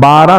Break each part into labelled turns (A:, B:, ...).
A: 12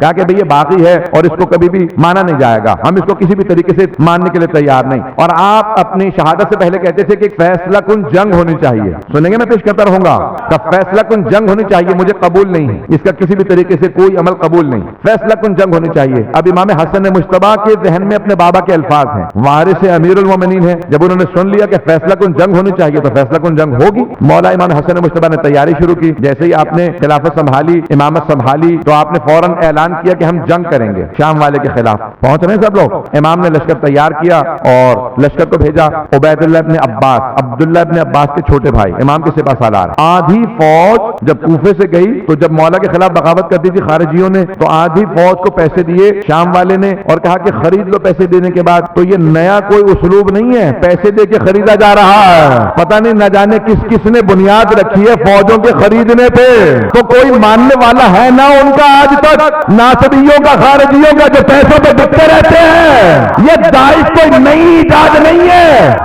A: کہا کہ بھئی یہ باقی ہے اور اس کو کبھی بھی مانا نہیں جائے گا, ہم اس کو کسی بھی طریقے سے ماننے کے لیے تیار نہیں. اور آپ اپنی شہادت سے پہلے کہتے تھے کہ ایک فیصلہ کن جنگ ہونی چاہیے. سنیں گے میں پیش کرتا رہوں گا کہ فیصلہ کن جنگ ہونی چاہیے, مجھے قبول نہیں ہے اس کا کسی بھی طریقے سے کوئی عمل قبول نہیں, فیصلہ کن جنگ ہونی چاہیے. اب امام حسن مجتبیٰ کے ذہن میں اپنے بابا کے الفاظ ہیں, وارث امیر المومنین ہیں, جب انہوں نے سن لیا کہ فیصلہ کن جنگ ہونی چاہیے تو فیصلہ کن جنگ ہوگی. مولا امام حسن مجتبیٰ نے تیاری شروع کی. جیسے ہی آپ نے خلافت سنبھالی, امامت سنبھالی, تو آپ نے فوراً اعلان کیا کہ ہم جنگ کریں گے شام والے کے خلاف. پہنچ رہے ہیں سب لوگ. امام نے لشکر تیار کیا اور لشکر کو بھیجا. عبید اللہ ابن عباس, عبداللہ ابن عباس کے چھوٹے بھائی, امام کے سپہ سالار. آدھی فوج جب کوفے سے گئی تو جب مولا کے خلاف بغاوت کرتی تھی خارجیوں نے, تو آدھی فوج کو پیسے دیے شام والے نے اور کہا کہ خرید لو. پیسے دینے کے بعد تو یہ نیا کوئی اسلوب نہیں ہے, پیسے دے کے خریدا جا رہا ہے. پتہ نہیں نہ جانے کس کس نے بنیاد رکھی ہے فوجوں کے خریدنے پہ, تو کوئی ماننے والا ہے نہ ان کا آج تک, ناصبیوں کا خارجیوں کا جو پیسوں پہ بکتے رہتے ہیں. یہ داعش کوئی نئی ایجاد نہیں ہے,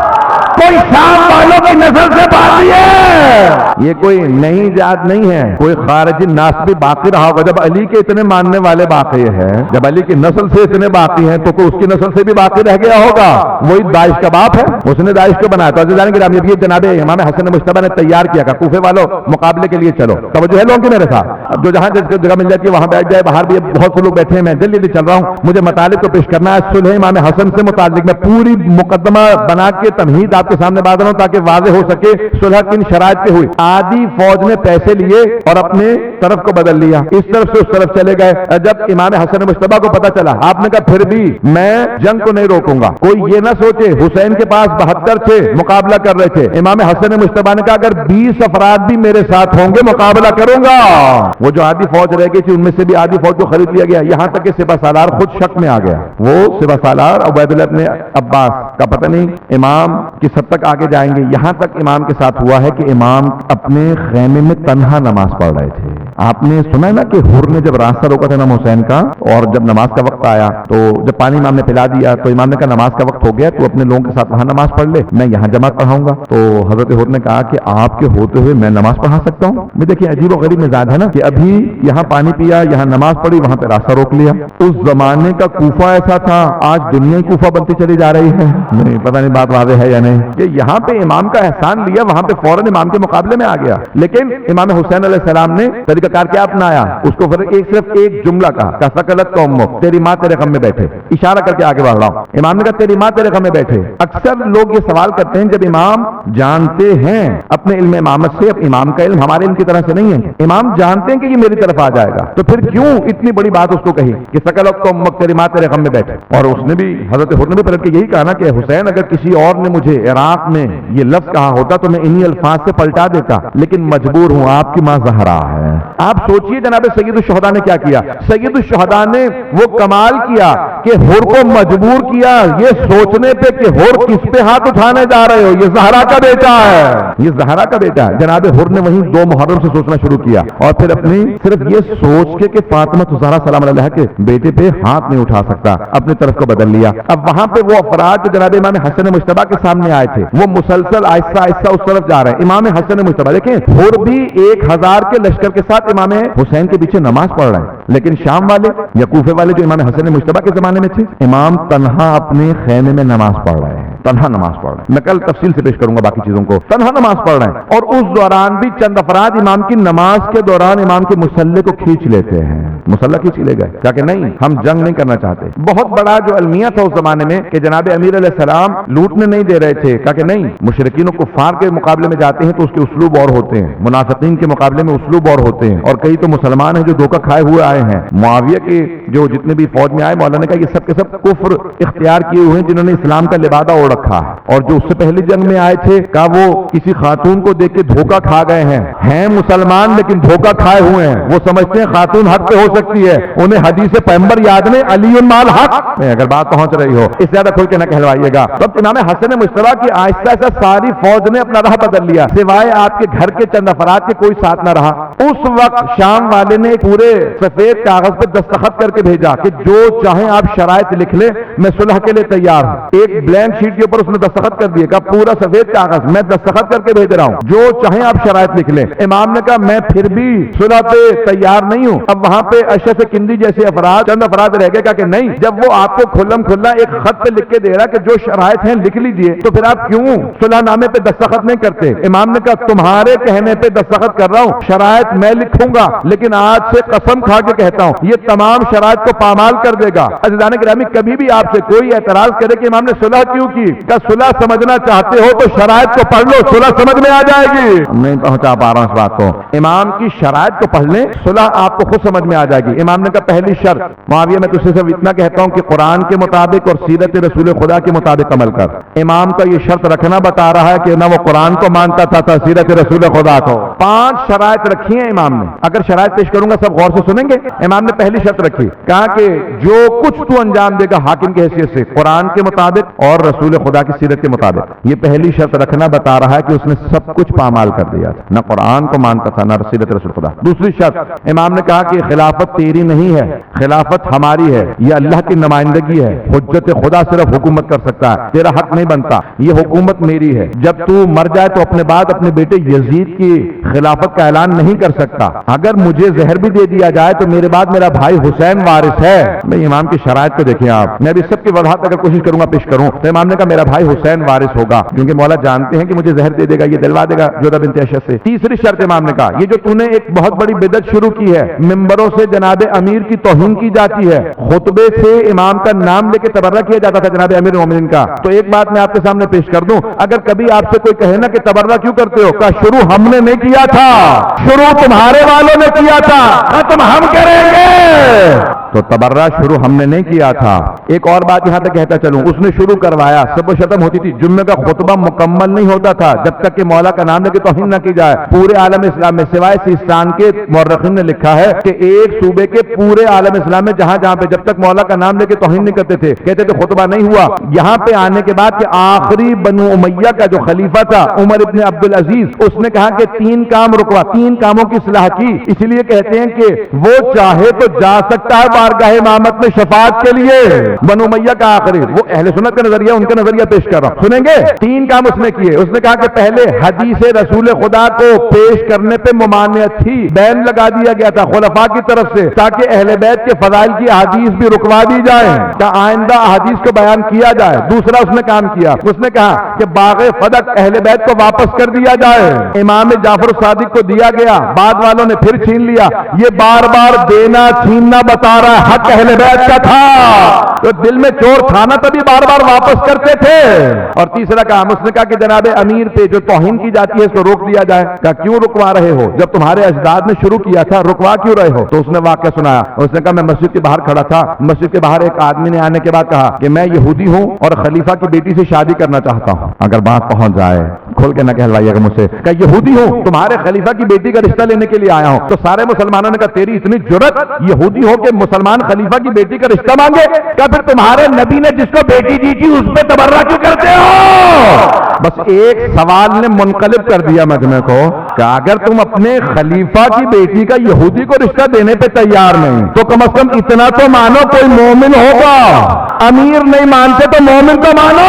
A: کوئی شام والوں کی نسل سے باقی ہے, یہ کوئی نئی ایجاد نہیں ہے. کوئی خارجی ناسبی باقی رہا ہوگا. جب علی کے اتنے ماننے والے باقی ہیں, جب علی کی نسل سے اتنے باقی ہیں, تو کوئی اس کی نسل سے بھی باقی رہ گیا ہوگا. وہی داعش کا باپ ہے, اس نے داعش کو بنایا. تو جانیں گے یہ جناب امام حسن مجتبیٰ نے تیار کیا کہ کوفے والوں مقابلے کے لیے چلو. توجہ ہے لوگوں کی میرے ساتھ. اب جو جہاں جس جگہ مل جاتی ہے وہاں بیٹھ جائے. باہر بھی بہت سے لوگ بیٹھے ہیں, میں جلدی چل رہا ہوں, مجھے مطالب کو پیش کرنا ہے. صلح امام حسن سے متعلق میں پوری مقدمہ بنا کے تمہید آپ کے سامنے بات رہا ہوں تاکہ واضح ہو سکے صلح کن شرائط پہ ہوئی. آدھی فوج نے پیسے لیے اور اپنے طرف کو بدل لیا, اس طرف سے اس طرف چلے گئے. جب امام حسن مجتبیٰ کو پتا چلا, آپ نے کہا پھر بھی میں جنگ کو نہیں روکوں گا. کوئی یہ نہ سوچے, حسین کے پاس 72 تھے, مقابلہ کر رہے تھے. امام حسن مجتبیٰ نے کہا اگر 20 افراد بھی میرے ساتھ ہوں گے مقابلہ کروں گا. وہ جو آدھی فوج رہ گئی تھی ان میں سے بھی آدھی فوج کو خرید لیا گیا, یہاں تک کہ سپہ سالار خود شک میں آ گیا. وہ سپہ سالار عبید اللہ ابن عباس کا پتہ نہیں امام کس حد تک آگے جائیں گے. یہاں تک امام کے ساتھ ہوا ہے کہ امام اپنے خیمے میں تنہا نماز پڑھ رہے تھے. آپ نے سنا ہے نا کہ حر نے جب راستہ روکا تھا امام حسین کا, اور جب نماز کا وقت آیا تو جب پانی امام نے پلا دیا تو امام نے کہا نماز کا وقت ہو گیا, تو اپنے لوگوں کے ساتھ وہاں نماز پڑھ لے, میں یہاں جماعت پڑھاؤں گا. تو حضرت حر نے کہا کہ آپ کے ہوتے ہوئے میں نماز پڑھا سکتا ہوں. میں دیکھیے عجیب و غریب مزاج ہے نا, کہ ابھی یہاں پانی پیا, یہاں نماز پڑھی, وہاں پہ راستہ روک لیا. اس زمانے کا کوفہ ایسا تھا, آج دنیا ہی کوفہ بنتی چلی جا رہی ہے. نہیں پتہ نہیں بات واضح ہے یا نہیں, کہ یہاں پہ امام کا احسان لیا, وہاں پہ فوراً امام کے مقابلے میں آ گیا. لیکن امام حسین علیہ السلام نے طریقہ کار کیا اپنایا, اس کو صرف ایک جملہ کہا, سکلت قومک, تیری ماں تیرے غم میں بیٹھے. اشارہ کر کے آگے بڑھ رہا ہوں. امام نے کہا تیری ماں تیرے غم میں بیٹھے. اکثر لوگ یہ سوال کرتے ہیں جب امام جانتے ہیں اپنے علم امامت سے, اب امام کا علم ہمارے علم کی طرح سے نہیں ہے, امام جانتے ہیں کہ یہ میری طرف آ جائے گا, تو پھر کیوں اتنی بڑی بات اس کو کہی کہ سکلت قومک, تیری ماں تیرے غم میں بیٹھے. اور اس نے بھی, حضرت حر نے بھی پلٹ کے یہی کہا نا کہ حسین اگر کسی اور نے مجھے عراق میں یہ لفظ کہا ہوتا تو میں انہی الفاظ سے پلٹا دیتا, لیکن مجبور ہوں, آپ کی ماں زہرا ہے. آپ سوچئے جناب سید الشہداء نے کیا کیا. سید الشہداء نے وہ کمال کیا کہ حر کو مجبور کیا یہ سوچنے پہ کہ حر کس پہ ہاتھ اٹھانے جا رہے ہو, یہ زہرا کا بیٹا ہے, یہ زہرا کا بیٹا ہے. جناب حر نے وہیں 2 محرم سے سوچنا شروع کیا, اور پھر اپنی صرف یہ سوچ کے کہ فاطمہ زہرا سلام علیہ کے بیٹے پہ ہاتھ نہیں اٹھا سکتا, اپنی طرف کو بدل لیا. اب وہاں پہ وہ افراد جو جناب امام حسن مجتبیٰ کے سامنے آئے تھے وہ مسلسل آہستہ آہستہ اس طرف جا رہے ہیں. امام حسن مجتبیٰ دیکھیں, حر بھی 1000 کے لشکر کے ساتھ امام حسین کے پیچھے نماز پڑھ رہے ہیں, لیکن شام والے یا کوفے والے جو امام حسن مجتبیٰ کے زمانے میں تھے, امام تنہا اپنے خیمے میں نماز پڑھ رہے ہیں, تنہا نماز پڑھ رہے ہیں. میں کل تفصیل سے پیش کروں گا باقی چیزوں کو. تنہا نماز پڑھ رہے ہیں, اور اس دوران بھی چند افراد امام کی نماز کے دوران امام کے مسلح کو کھینچ لیتے ہیں. مسلح کھینچ لے گئے, کہا کہ نہیں ہم جنگ نہیں کرنا چاہتے. بہت بڑا جو المیہ تھا اس زمانے میں کہ جناب امیر علیہ السلام لوٹنے نہیں دے رہے تھے, کہا کہ نہیں, مشرکین و کفار کے مقابلے میں جاتے ہیں تو اس کے اسلوب اور ہوتے ہیں, منافقین کے مقابلے میں اسلوب اور ہوتے ہیں, اور کئی تو مسلمان ہیں جو دھوکہ کھائے ہوئے آئے ہیں. معاویہ کے جو جتنے بھی فوج میں آئے, مولانا نے کہا یہ سب کے سب کفر اختیار کیے ہوئے ہیں جنہوں نے اسلام کا لبادہ اوڑھ رکھا ہے, اور جو اس سے پہلی جنگ میں آئے تھے کہا وہ کسی خاتون کو دیکھ کے دھوکہ کھا گئے ہیں مسلمان لیکن دھوکہ کھائے ہوئے ہیں. وہ سمجھتے ہیں خاتون حق پہ ہو سکتی ہے, انہیں حدیث پیغمبر یاد نہیں, علی مال حق. اگر بات پہنچ رہی ہو اس زیادہ کھول کے نہ کہلوائیے گا. وقت امام حسن مجتبیٰ کی آہستہ آہستہ ساری فوج نے اپنا راہ بدل لیا, سوائے آپ کے گھر کے چند افراد کے کوئی ساتھ نہ رہا. اس وقت شام والے نے پورے صف سفید کاغذ پہ دستخط کر کے بھیجا کہ جو چاہیں آپ شرائط لکھ لیں، میں صلح کے لیے تیار ہوں. ایک بلینک شیٹ کے اوپر اس نے دستخط کر دیے، کہا پورا سفید کاغذ میں دستخط کر کے بھیج رہا ہوں، جو چاہیں آپ شرائط لکھ لیں. امام نے کہا میں پھر بھی صلح پہ تیار نہیں ہوں. اب وہاں پہ اشرف کندی جیسے افراد، چند افراد رہ گئے، کہا کہ نہیں، جب وہ آپ کو کھلم کھلا ایک خط پہ لکھ کے دے رہا کہ جو شرائط ہیں لکھ لیجئے، تو پھر آپ کیوں صلح نامے پہ دستخط نہیں کرتے؟ امام نے کہا تمہارے کہنے پہ دستخط کر رہا ہوں، شرائط میں لکھوں گا، لیکن آج سے قسم کھا کے کہتا ہوں یہ تمام شرائط کو پامال کر دے گا. عزیزان گرامی، کبھی بھی آپ سے کوئی اعتراض کرے کہ امام نے صلح کیوں کی، کہ صلح سمجھنا چاہتے ہو تو شرائط کو پڑھ لو، صلح سمجھ میں آ جائے گی. نہیں پہنچا پا رہا ہوں اس بات کو. امام کی شرائط کو پڑھ لیں، صلح آپ کو خود سمجھ میں آ جائے گی. امام نے کہا پہلی شرط، معاویہ میں تجھ سے صرف اتنا کہتا ہوں کہ قرآن کے مطابق اور سیرت رسول خدا کے مطابق عمل کر. امام کا یہ شرط رکھنا بتا رہا ہے کہ نہ وہ قرآن کو مانتا تھا سیرت رسول خدا کو. 5 شرائط رکھی ہیں امام نے. اگر شرائط پیش کروں گا سب غور سے سنیں گے. امام نے پہلی شرط رکھی، کہا کہ جو کچھ تو انجام دے گا حاکم کی حیثیت سے قرآن کے مطابق اور رسول خدا کی سیرت کے مطابق. یہ پہلی شرط رکھنا بتا رہا ہے کہ اس نے سب کچھ پامال کر دیا تھا، نہ قرآن کو مانتا تھا نہ سیرت رسول خدا. دوسری شرط، امام نے کہا کہ خلافت تیری نہیں ہے، خلافت ہماری ہے، یہ اللہ کی نمائندگی ہے، حجت خدا صرف حکومت کر سکتا ہے، تیرا حق نہیں بنتا، یہ حکومت میری ہے. جب تو مر جائے تو اپنے بعد اپنے بیٹے یزید کی خلافت کا اعلان نہیں کر سکتا. اگر مجھے زہر بھی دے دیا جائے تو میرے بعد میرا بھائی حسین وارث ہے. بھئی امام کی شرائط کو دیکھیں آپ. میں بھی سب کی وضاحت اگر کوشش کروں گا پیش کروں تو امام نے کہا میرا بھائی حسین وارث ہوگا، کیونکہ مولا جانتے ہیں کہ مجھے زہر دے دے گا، یہ دلوا دے گا جودہ بنت اشد سے. تیسری شرط امام نے کہا یہ جو تو نے ایک بہت بڑی بدعت شروع کی ہے، ممبروں سے جناب امیر کی توہین کی جاتی ہے، خطبے سے امام کا نام لے کے تبرہ کیا جاتا تھا جناب امیر المومنین کا. تو ایک بات میں آپ کے سامنے پیش کر دوں، اگر کبھی آپ سے کوئی کہے نا کہ تبرہ کیوں کرتے ہو، کہا شروع ہم نے نہیں کیا تھا، شروع تمہارے والوں نے کیا تھا، ختم ہم کریں گے. تو تبرہ شروع ہم نے نہیں کیا تھا. ایک اور بات یہاں تک کہتا چلوں، اس نے شروع کروایا، سب و شتم ہوتی تھی، جمعے کا خطبہ مکمل نہیں ہوتا تھا جب تک کہ مولا کا نام لے کے توہین نہ کی جائے. پورے عالم اسلام میں سوائے سیستان کے مورخین نے لکھا ہے کہ ایک صوبے کے پورے عالم اسلام میں جہاں جہاں پہ جب تک مولا کا نام لے کے توہین نہیں کرتے تھے، کہتے تھے خطبہ نہیں ہوا. یہاں پہ آنے کے بعد کہ آخری بنو امیہ کا جو خلیفہ تھا عمر ابن عبد العزیز، اس نے کہا کہ 3 کام رکوا، 3 کاموں کی اصلاح کی. اسی لیے کہتے ہیں کہ وہ چاہے تو جا سکتا ہے بارگاہ امامت میں شفاعت کے لیے. بنو امیہ کا آخری، وہ اہل سنت کا نظریہ، ان کا نظریہ پیش کر رہا ہوں، سنیں گے. 3 کام اس نے کیے. اس نے کہا کہ پہلے حدیث رسول خدا کو پیش کرنے پہ ممانعت تھی، بین لگا دیا گیا تھا خلفاء کی طرف سے تاکہ اہل بیت کے فضائل کی احادیث بھی رکوا دی جائیں، کہ آئندہ احادیث کو بیان کیا جائے. دوسرا اس نے کام کیا، اس نے کہا کہ باغ فدق اہل بیت کو واپس کر دیا جائے. امام جعفر صادق کو دیا گیا، بعد والوں نے پھر چھین لیا. یہ بار بار دینا چھیننا بتا رہا ہے حق اہل بیت کا تھا، تو دل میں چور تھا نا تبھی بار بار واپس کرتے تھے. اور تیسرا کام اس نے کہا کہ جناب امیر پہ جو توہین کی جاتی ہے اس کو روک دیا جائے. کہا کیوں رکوا رہے ہو، جب تمہارے اجداد نے شروع کیا تھا رکوا کیوں رہے ہو؟ تو اس نے واقعہ سنایا. اس نے کہا میں مسجد کے باہر کھڑا تھا، مسجد کے باہر ایک آدمی نے آنے کے بعد کہا کہ میں یہودی ہوں اور خلیفہ کی بیٹی سے شادی کرنا چاہتا ہوں. اگر بات پہنچ جائے کھول کے نہ کہلوائیے گا مجھ سے، کہ یہودی ہوں تمہارے خلیفہ کی بیٹی کا رشتہ لینے کے لیے آیا ہوں. تو سارے مسلمانوں نے کہا تیری اتنی جرت، یہودی ہو کہ مسلمان خلیفہ کی بیٹی کا رشتہ مانگے؟ کہا پھر تمہارے نبی نے جس کو بیٹی دی تھی اس پہ تبرہ کیوں کرتے ہو؟ بس ایک سوال نے منقلب کر دیا مجمع کو کہ اگر تم اپنے خلیفہ کی بیٹی کا یہودی کو رشتہ دینے پہ تیار نہیں تو کم از کم اتنا تو مانو کوئی مومن ہوگا. امیر نہیں مانتے تو مومن تو مانو،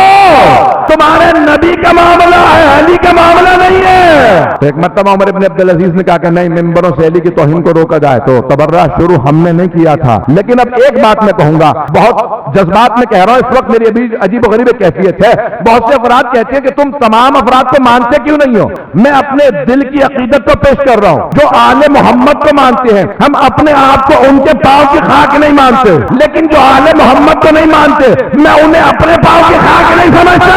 A: تمہارے نبی کا معاملہ ہے، علی کا معاملہ نہیں ہے. ایک مرتبہ عمر ابن عبد العزیز نے کہا کہ نہیں، ممبروں سے علی کی توہین کو روکا جائے. تو تبرہ شروع ہم نے نہیں کیا تھا. لیکن اب ایک بات میں کہوں گا، بہت جذبات میں کہہ رہا ہوں، اس وقت میری ابھی عجیب و غریب کیفیت ہے. بہت سے افراد کہتے ہیں کہ تم تمام افراد کو مانتے کیوں نہیں ہو؟ میں اپنے دل کی عقیدت کو پیش کر رہا ہوں. جو آل محمد کو مانتے ہیں، ہم اپنے آپ کو ان کے پاؤں کی خاک نہیں مانتے، لیکن جو آل محمد کو نہیں مانتے میں انہیں اپنے پاؤں کی خاک نہیں سمجھتا.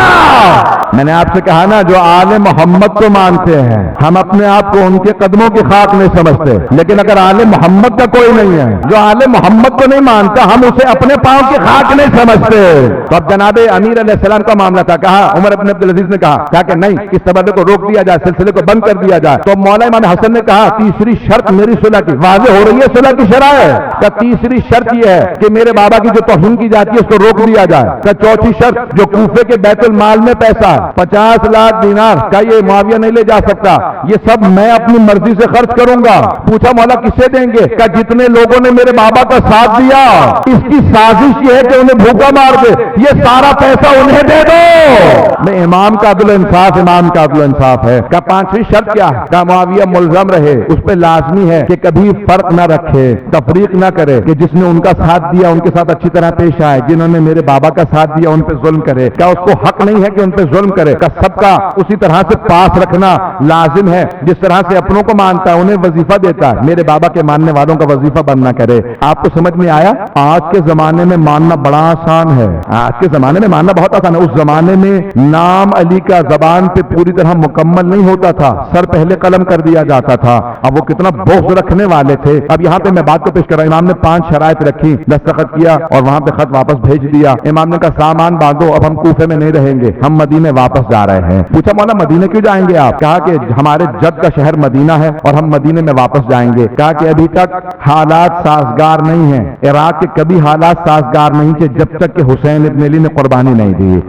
A: میں نے آپ سے کہا نا، جو آل محمد کو مانتے ہیں ہم اپنے آپ کو ان کے قدموں کی خاک نہیں سمجھتے، لیکن اگر آل محمد کا کوئی نہیں ہے، جو آل محمد کو نہیں مانتا، ہم اسے اپنے پاؤں کی خاک نہیں سمجھتے. تو اب جناب امیر علیہ السلام کا معاملہ تھا. کہا عمر ابن عبد العزیز نے کہا کہ نہیں، اس تبرہ کو روک دیا جائے، سلسلے کو بند کر دیا جائے. تو مولا امام حسن نے کہا تیسری شرط میری صلح کی واضح ہو رہی ہے, صلح کی شرح ہے کہ تیسری شرط یہ ہے کہ میرے بابا کی جو توہین کی جاتی ہے اس کو روک دیا جائے. کہ چوتھی شرط جو کوفے کے بیت المال میں پیسہ 50 لاکھ دینار کا یہ معاویہ نہیں لے جا سکتا, یہ سب میں اپنی مرضی سے خرچ کروں گا. پوچھا مولا کسے دیں گے؟ کہ جتنے لوگوں نے میرے بابا کا ساتھ دیا, اس کی سازش یہ ہے کہ انہیں بھوکا مار دے, یہ سارا پیسہ انہیں دے دو. میں امام کا عدل و انصاف, امام کا عدل و انصاف ہے. کہ پانچویں شرط کیا ہے؟ کہ معاویہ ملزم رہے, اس پہ لازمی ہے کہ کبھی فرق نہ رکھے, تفریق نہ کرے, کہ جس نے ان کا ساتھ دیا ان کے ساتھ اچھی طرح پیش آئے, جنہوں نے میرے بابا کا ساتھ دیا ان پہ ظلم کرے. کیا اس کو حق نہیں ہے کہ ان پہ ظلم کرے؟ کہ سب کا اسی طرح سے پاس رکھنا لازم ہے, جس طرح سے اپنوں کو مانتا ہے انہیں وظیفہ دیتا ہے, میرے بابا کے ماننے والوں کا وظیفہ بند نہ کرے. آپ کو سمجھ میں آیا؟ آج کے زمانے میں ماننا بڑا آسان ہے, آج کے زمانے میں ماننا بہت آسان ہے. اس زمانے میں نام علی کا زبان پہ پوری طرح مکمل نہیں ہوتا تھا, سر پہلے قلم کر دیا جاتا تھا. اب وہ کتنا بغض رکھنے والے تھے. اب یہاں پہ میں بات کو پیش کر رہا ہوں, امام نے 5 شرائط رکھی, دستخط کیا اور وہاں پہ خط واپس بھیج دیا. امام نے کہا سامان باندھو, اب ہم کوفے میں نہیں رہیں گے, ہم مدینے واپس جا رہے ہیں. پوچھا مولا مدینے کیوں جائیں گے آپ؟ کہا کہ ہمارے جد کا شہر مدینہ ہے اور ہم مدینے میں واپس جائیں گے. کہا کہ ابھی تک حالات سازگار نہیں ہیں, عراق کے کبھی حالات سازگار نہیں تھے جب تک کہ حسین ابن علی نے قربانی نہیں دی.